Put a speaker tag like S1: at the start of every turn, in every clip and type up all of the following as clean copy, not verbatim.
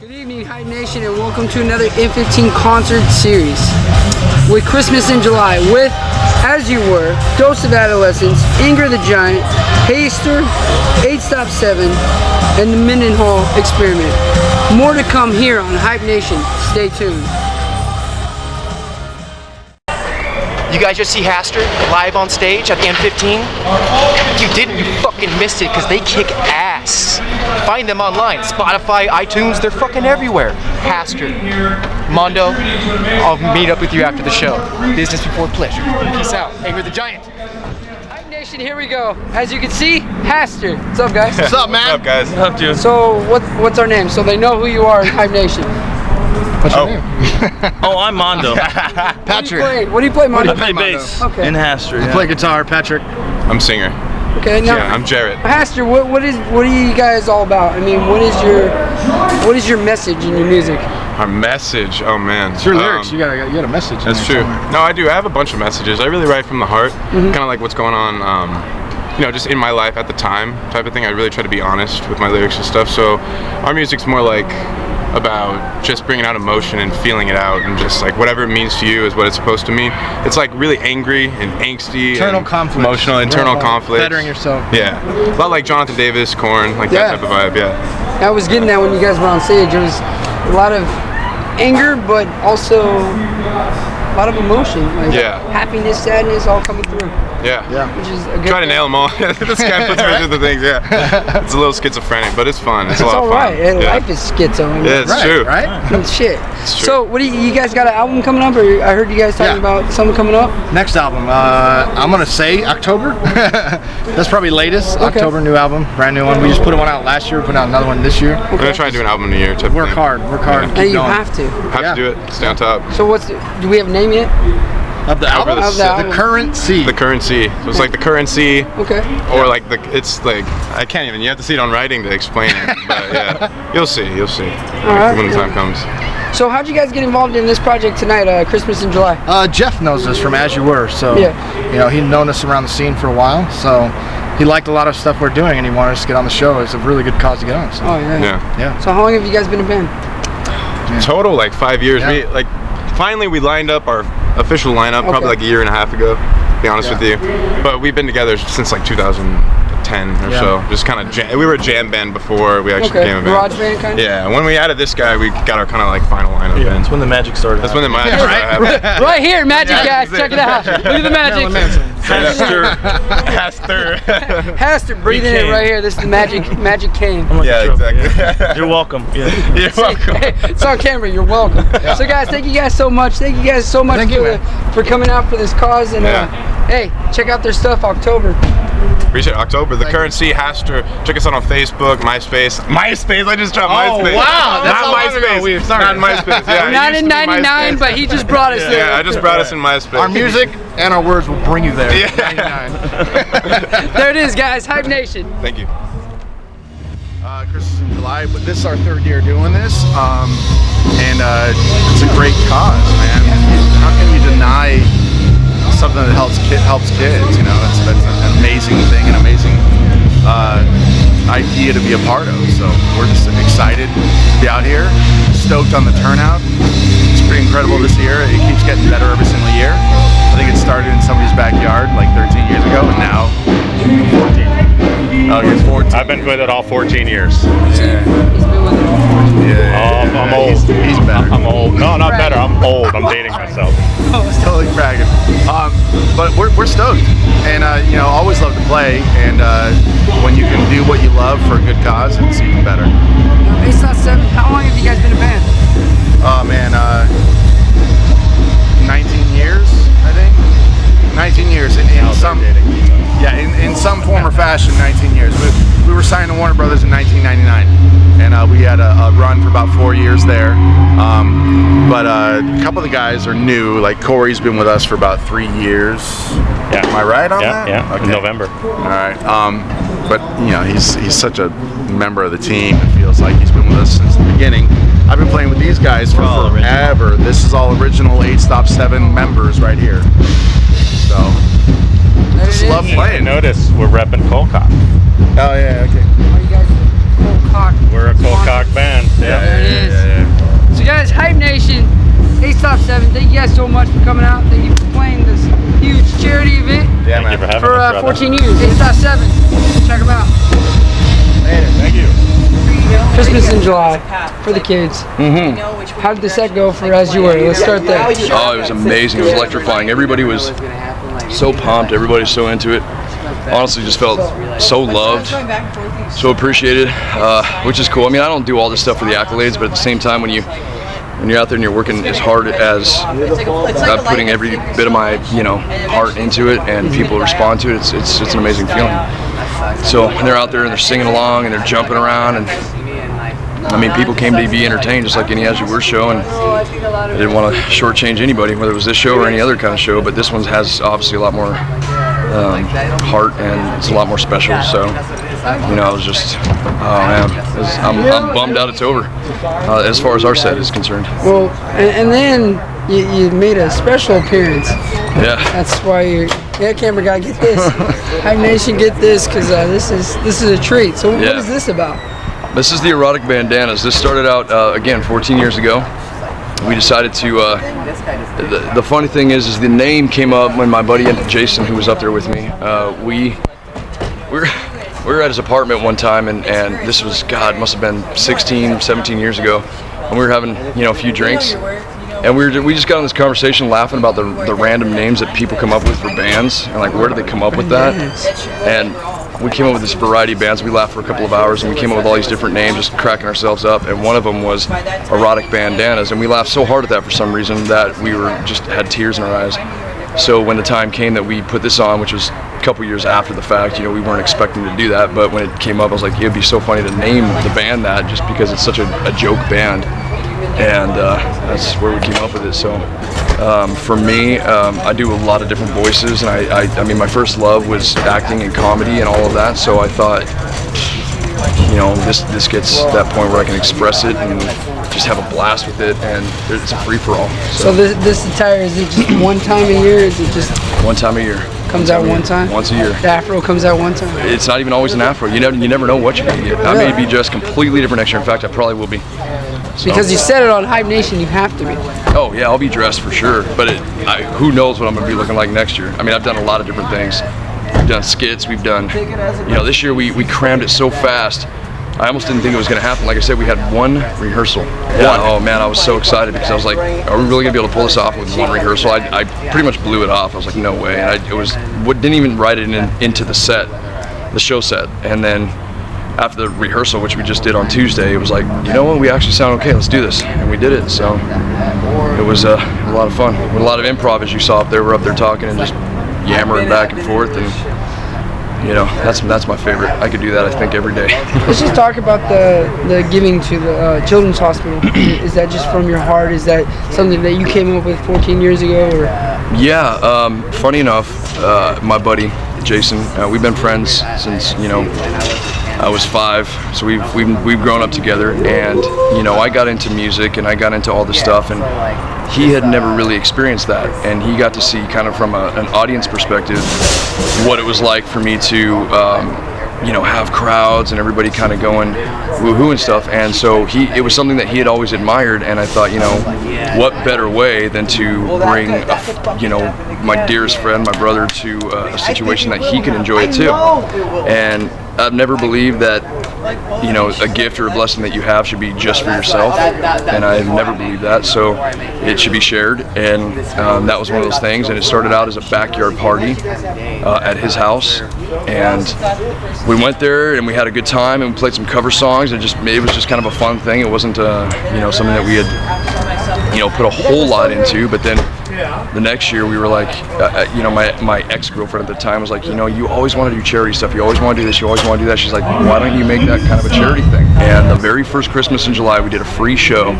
S1: Good evening, Hype Nation, and welcome to another M15 Concert Series. With Christmas in July, with As You Were, Dose of Adolescence, Anger the Giant, Haster, 8-Stop-7, and the Mendenhall Experiment. More to come here on Hype Nation. Stay tuned.
S2: You guys just see Haster live on stage at the M15? If you didn't, you fucking missed it because they kick ass. Find them online, Spotify, iTunes, they're fucking everywhere. Haster, Mondo, I'll meet up with you after the show. Business before pleasure. Peace out. Anger the Giant.
S1: Hype Nation, here we go. As you can see, Haster. What's up, guys?
S3: What's up, man?
S4: What's up, guys?
S3: What's up, dude?
S1: So, what's our name? So they know who you are in Hype Nation.
S3: What's your name?
S5: Oh, I'm Mondo.
S3: Patrick.
S1: What do you play, Mondo?
S5: I play bass
S1: Okay.
S5: in Haster.
S3: I play guitar, Patrick.
S4: I'm singer.
S1: Okay, now,
S4: Yeah, I'm Jarrett.
S1: Haster, what are you guys all about? I mean, what is your message in your music?
S4: Our message, oh man.
S3: It's your lyrics. You got a message.
S4: That's true. No, I do. I have a bunch of messages. I really write from the heart, kind of like what's going on, you know, just in my life at the time type of thing. I really try to be honest with my lyrics and stuff. So our music's more like about just bringing out emotion and feeling it out, and just like whatever it means to you is what it's supposed to mean. It's like really angry and angsty,
S3: Internal
S4: and
S3: conflict.
S4: emotional internal conflict.
S3: Bettering yourself.
S4: Yeah, a lot like Jonathan Davis, Korn, like that type of vibe. Yeah.
S1: I was getting that when you guys were on stage. It was a lot of anger, but also a lot of emotion. Like happiness, sadness, all coming through.
S4: Yeah.
S1: Which is a good
S4: Try to
S1: thing.
S4: nail them all. This guy puts me through the things. Yeah. It's a little schizophrenic, but it's fun. It's a lot of fun.
S1: Alright. Life is schizo. I mean,
S4: Yeah, it's true.
S3: Right?
S1: Shit.
S4: It's true.
S1: So, what do you guys got an album coming up? Or I heard you guys talking about something coming up.
S3: Next album, I'm gonna say October. That's probably latest.
S1: Okay.
S3: October, new album, brand new one. We just put one out last year. We put out another one this year.
S4: We're gonna try to do an album in a year. Type
S3: Work
S4: thing.
S3: hard.
S1: And
S3: Keep
S1: you
S3: going.
S1: have to.
S4: Have to do it. Stay on top.
S1: So, do we have a name yet?
S3: Of the album.
S1: Of the album.
S3: The Currency.
S4: The currency. So it's like the currency,
S1: Okay.
S4: or like it's like I can't even. You have to see it on writing to explain it. But yeah, you'll see. You'll see
S1: right.
S4: when the time comes.
S1: So, how'd you guys get involved in this project tonight, Christmas in July?
S3: Jeff knows us from As You Were, so
S1: Yeah.
S3: you know he'd known us around the scene for a while. So he liked a lot of stuff we're doing, and he wanted us to get on the show. It's a really good cause to get on. So.
S1: Oh, yeah.
S4: Yeah.
S1: So, how long have you guys been a band?
S4: Total like 5 years.
S3: Yeah.
S4: We like finally we lined up our official lineup probably like a year and a half ago. To be honest with you, but we've been together since like 2010 or so. Just kind of we were a jam band before we actually became a band.
S1: Garage band kind of?
S4: Yeah, when we added this guy, we got our kind of like final lineup.
S5: Yeah,
S4: band.
S5: that's when the magic started.
S4: That's when the magic happened.
S1: Right here, magic, guys. Check it out. Look at the magic.
S4: Haster.
S1: Haster breathing it right here. This is the magic cane.
S4: Yeah, exactly.
S5: You're welcome. Yeah.
S4: You're welcome.
S1: Hey, it's on camera. You're welcome. So, guys, thank you guys so much. Thank you guys so much for coming out for this cause. And hey, check out their stuff. October.
S4: Appreciate it. October. The Currency, Haster. Check us out on Facebook, MySpace. MySpace. I just dropped MySpace.
S3: Wow, that's
S4: not
S3: MySpace.
S4: Not MySpace. Yeah,
S1: We're not in '99, but he just brought us there.
S4: Yeah, I just brought us in MySpace.
S3: Our music and our words will bring you there.
S4: Yeah.
S1: There it is, guys. Hype Nation.
S4: Thank you.
S6: Christmas in July, but this is our third year doing this, and it's a great cause, man. How can you deny something that helps kids? You know, that's an amazing thing, an amazing idea to be a part of. So we're just excited to be out here, stoked on the turnout. It's pretty incredible this year. It keeps getting better every single year. I think it started in somebody's backyard like 13 years ago, and now 14. Oh, he's 14.
S7: I've been with it all 14 years.
S1: He's been with it.
S7: I'm old.
S6: He's better.
S7: I'm old. No, not better. I'm old. I'm dating myself.
S6: He's totally bragging. But we're stoked, and you know, always love to play. And when you can do what you love for a good cause, it's even better.
S1: 8-Stop-7. How long have you guys been a band?
S6: Oh man, 19 years, I think. 19 years in some. Yeah, in some form or fashion, 19 years. We were signed to Warner Brothers in 1999, and we had a run for about 4 years there. But a couple of the guys are new. Like Corey's been with us for about 3 years.
S7: Yeah.
S6: Am I right on that?
S7: Yeah.
S6: Okay.
S7: In November.
S6: All right. But you know, he's such a member of the team. It feels like he's been with us since the beginning. I've been playing with these guys for forever. This is all original 8-Stop-7 members right here. So. Just love playing.
S7: Notice we're repping Colcock.
S6: Oh yeah, okay.
S1: Are you guys cold cock?
S7: We're a Colcock band.
S1: There it is. guys so much for coming out. Thank you for playing this huge charity event
S6: Yeah,
S7: Thank you for
S6: man.
S7: having
S1: for
S7: us, brother.
S1: 14 years. 8.7. Check them out.
S7: Thank you.
S1: Christmas in July for the kids. How did the set go for As You Were? Let's start there.
S8: Oh, it was amazing. It was electrifying. Everybody was so pumped. Everybody's so into it. Honestly, just felt so loved, so appreciated, which is cool. I mean, I don't do all this stuff for the accolades, but at the same time, when you're out there and you're working as hard as I'm putting every bit of my heart into it, and people respond to it, it's an amazing feeling. So they're out there and they're singing along and they're jumping around, and I mean, people came to be entertained just like any As You Were show, and I didn't want to shortchange anybody, whether it was this show or any other kind of show, but this one has obviously a lot more heart and it's a lot more special. So I was just, oh man, I'm bummed out it's over as far as our set is concerned.
S1: Well, and then you made a special appearance.
S8: Yeah.
S1: That's why camera guy, get this. Hype Nation, get this, because this is a treat. So what is this about?
S8: This is the erotic bandanas. This started out again 14 years ago. We decided to. The funny thing is the name came up when my buddy Jason, who was up there with me, we were at his apartment one time, and this was, God, must have been 16, 17 years ago, and we were having a few drinks, and we just got in this conversation laughing about the random names that people come up with for bands, and like, where do they come up with that? And we came up with this variety of bands. We laughed for a couple of hours, and we came up with all these different names, just cracking ourselves up. And one of them was Erotic Bandanas, and we laughed so hard at that for some reason that we just had tears in our eyes. So when the time came that we put this on, which was a couple years after the fact, we weren't expecting to do that, but when it came up, I was like, it'd be so funny to name the band that, just because it's such a joke band. And that's where we came up with it. So for me, I do a lot of different voices, and I mean, my first love was acting and comedy and all of that, so I thought, this gets to that point where I can express it and just have a blast with it, and it's a free-for-all.
S1: So this attire, is it just one time a year? Is it just
S8: one time a year?
S1: Comes out one time?
S8: Once a year.
S1: The afro comes out one time?
S8: It's not even always an afro. You never know what you're going to get. I may be dressed completely different next year. In fact, I probably will be. So.
S1: Because you said it on Hype Nation, you have to be.
S8: Oh yeah, I'll be dressed for sure. But who knows what I'm going to be looking like next year. I mean, I've done a lot of different things. We've done skits. We've done, this year we crammed it so fast. I almost didn't think it was going to happen. Like I said, we had one rehearsal. Yeah. Oh man, I was so excited because I was like, are we really going to be able to pull this off with one rehearsal? I pretty much blew it off. I was like, no way. And didn't even write it into the set, the show set. And then after the rehearsal, which we just did on Tuesday, it was like, you know what, we actually sound okay, let's do this. And we did it. So it was a lot of fun. With a lot of improv, as you saw up there. We're up there talking and just yammering back and forth, and that's my favorite. I could do that, I think, every day.
S1: Let's just talk about the giving to the Children's Hospital. Is that just from your heart? Is that something that you came up with 14 years ago? Or?
S8: Yeah, funny enough, my buddy Jason, we've been friends since I was 5, so we've grown up together, and I got into music and I got into all this stuff, and he had never really experienced that, and he got to see kind of from an audience perspective what it was like for me to have crowds and everybody kind of going woohoo and stuff. And so it was something that he had always admired, and I thought, what better way than to bring my dearest friend, my brother, to a situation that he can enjoy it too. And I've never believed that a gift or a blessing that you have should be just for yourself, and I've never believed that, so it should be shared. And that was one of those things, and it started out as a backyard party at his house, and we went there and we had a good time and we played some cover songs. It was just kind of a fun thing. It wasn't something that we had put a whole lot into. But then the next year we were like, my ex-girlfriend at the time was like, you always want to do charity stuff, you always want to do this, you always want to do that. She's like, why don't you make that kind of a charity thing? And the very first Christmas in July, we did a free show.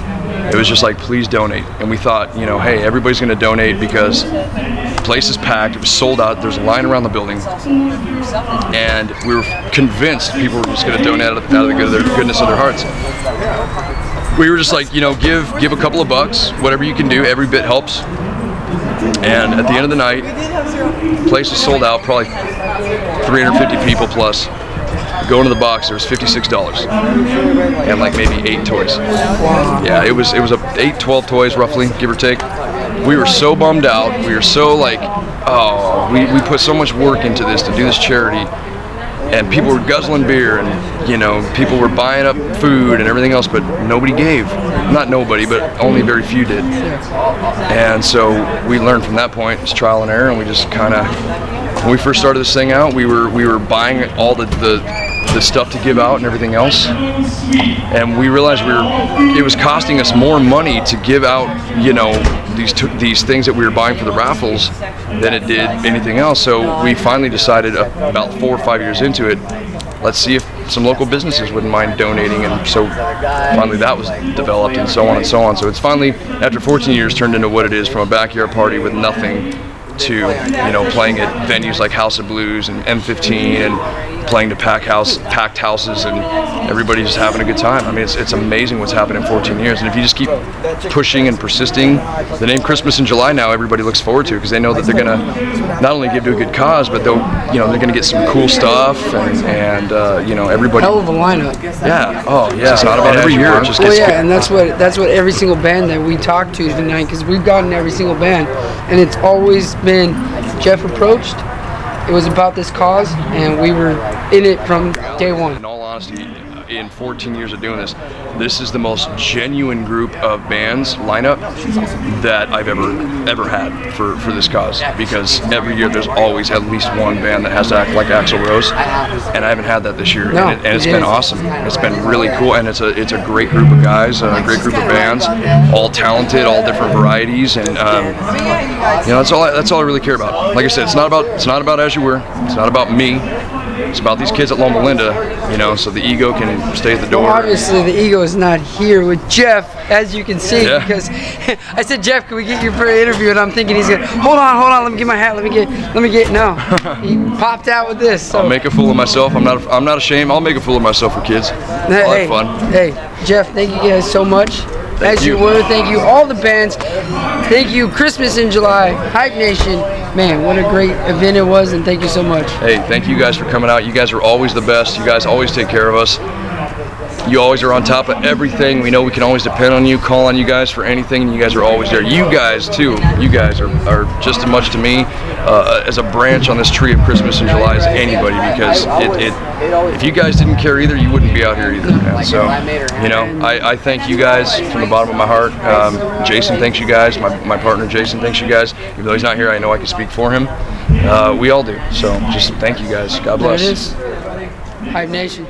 S8: It was just like, please donate. And we thought, hey, everybody's going to donate because the place is packed. It was sold out. There's a line around the building. And we were convinced people were just going to donate out of the goodness of their hearts. We were just like, give a couple of bucks, whatever you can do, every bit helps. And at the end of the night, the place was sold out, probably 350 people plus. Go into the box, there was $56 and like maybe 8 toys. Yeah, it was 8, 12 toys roughly, give or take. we were so bummed out. We were so like, oh, we put so much work into this to do this charity, and people were guzzling beer, and you know, people were buying up food and everything else, but nobody gave. Not nobody, but only very few did. And so we learned from that point, it's trial and error, and we just kind of, when we first started this thing out, we were buying all the stuff to give out and everything else, and we realized it was costing us more money to give out, you know, these things that we were buying for the raffles than it did anything else. So we finally decided about 4 or 5 years into it, let's see if some local businesses wouldn't mind donating, and so finally that was developed, and so on and so on. So it's finally, after 14 years, turned into what it is, from a backyard party with nothing to, you know, playing at venues like House of Blues and M15 and playing to packed houses, and everybody's just having a good time. I mean, it's amazing what's happened in 14 years. And if you just keep pushing and persisting, the name Christmas in July now everybody looks forward to, because they know that they're gonna not only give to a good cause, but they're gonna get some cool stuff, and you know, everybody.
S1: Hell of a lineup.
S8: Yeah. Oh yeah. It's not about every year. It just
S1: Well,
S8: gets
S1: yeah, and that's what every single band that we talk to tonight, because we've gotten every single band, and it's always been Jeff approached. It was about this cause, and we were in it from day one.
S8: In all honesty, in 14 years of doing this, this is the most genuine group of bands lineup that I've ever had for this cause, because every year there's always at least one band that has to act like Axl Rose, and I haven't had that this year, and it's been awesome. It's been really cool, and it's a great group of guys, a great group of bands, all talented, all different varieties, and you know, that's all I really care about. Like I said, it's not about As You Were, it's not about me. It's about these kids at Loma Linda, you know, so the ego can stay at the door.
S1: Well, obviously, the ego is not here with Jeff, as you can see, because I said, Jeff, can we get you for an interview? And I'm thinking he's gonna hold on, let me get my hat, let me get. No, he popped out with this. So.
S8: I'll make a fool of myself. I'm not ashamed. I'll make a fool of myself for kids. I'll have fun.
S1: Hey, Jeff, thank you guys so much. As you were, thank you all the bands. Thank you, Christmas in July, Hype Nation. Man, what a great event it was, and thank you so much.
S8: Hey, thank you guys for coming out. You guys are always the best. You guys always take care of us. You always are on top of everything. We know we can always depend on you, call on you guys for anything, and you guys are always there. You guys, too. You guys are just as much to me as a branch on this tree of Christmas in July as anybody, because if you guys didn't care either, you wouldn't be out here either. And so, you know, I thank you guys from the bottom of my heart. Jason thanks you guys. My partner Jason thanks you guys. Even though he's not here, I know I can speak for him. We all do. So just thank you guys. God bless.
S1: There it is. Hype Nation.